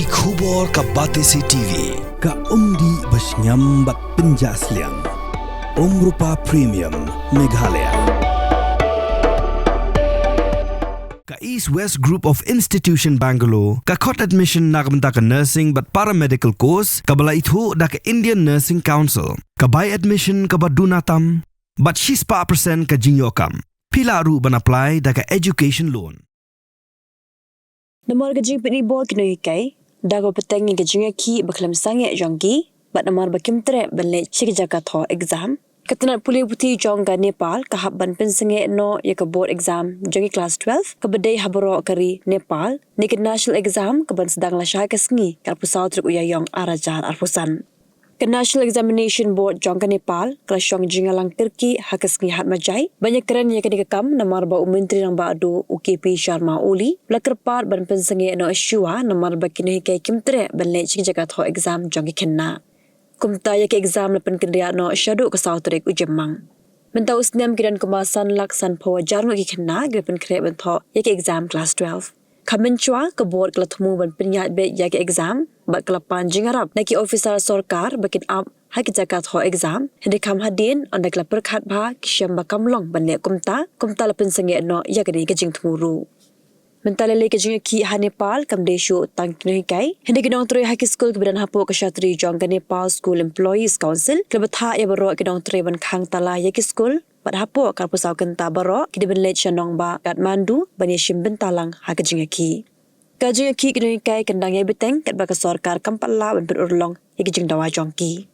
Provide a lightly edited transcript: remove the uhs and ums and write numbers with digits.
Ki khubor ka Batesi TV. Ka umdi basnyambat penjaslian. Rupa Premium Meghalaya. Ka East West Group of Institution Bangalore. Ka khot admission nagamta ka nursing but paramedical course. Ka bala ithu da ka Indian Nursing Council. Ka buy admission ka badunatam. But she's pa percent ka jinyokam. Pila ru ban apply da ka education loan. Namar gajing Pyni board Nonghikai, dago petengi gajing Cl-Xii Pynsangeh jonggi, bat namar bakim tre benle chikjaka tho exam. Katanat pulih putih jongga Nepal kahap ban Pynsangeh no yaka board exam jongi class 12 kabadai habaro kari Nepal nikit national exam kaban sedang lasya Cl-Xii kalpusau truk uyayong arajar arpusan. Ke National Examination Board jongga Nepal klasyong jingalang Turki Cl-Xii hat majai banyak keren yang kedikam namar ba menteri nang ba adu UKP Sharma Oli blakerpar ban Pynsangeh no asyua namar ba Nonghikai kimtre banle chikjaka tho exam jonggi kenna kumta yak exam lepen kendria no syadu ke sautrek ujemang mentau usniam kidan kemasan laksan pawajar no kenna gepen kre bentho yak exam class 12 Kamenchua ke board kelatmu ban penyat bet yak exam bat kelapan jingarap naki officer Sorkar bakin up haki jakat ho exam hindi kam hadin anda kelap perkhat ba kisyam bakam long ban le kumta la Pynsangeh no yak ni kejing tmuru mentale le kejing ki ha Nepal kam deshu tang Nonghikai hindi kinong troy haki school kebidan hapo ke syatri jongga Nepal School Employees Council kebatha ya baro kinong troy ban khang tala yaki school Pat hapo kalpusau kenta baro kidi benlet syanong ba Kathmandu bani shim bentalang ha kejing ki. Kajing ki Nonghikai kendang ya beteng kat baka Sorkar kampala ban berurlong ya kejing dawa jongki.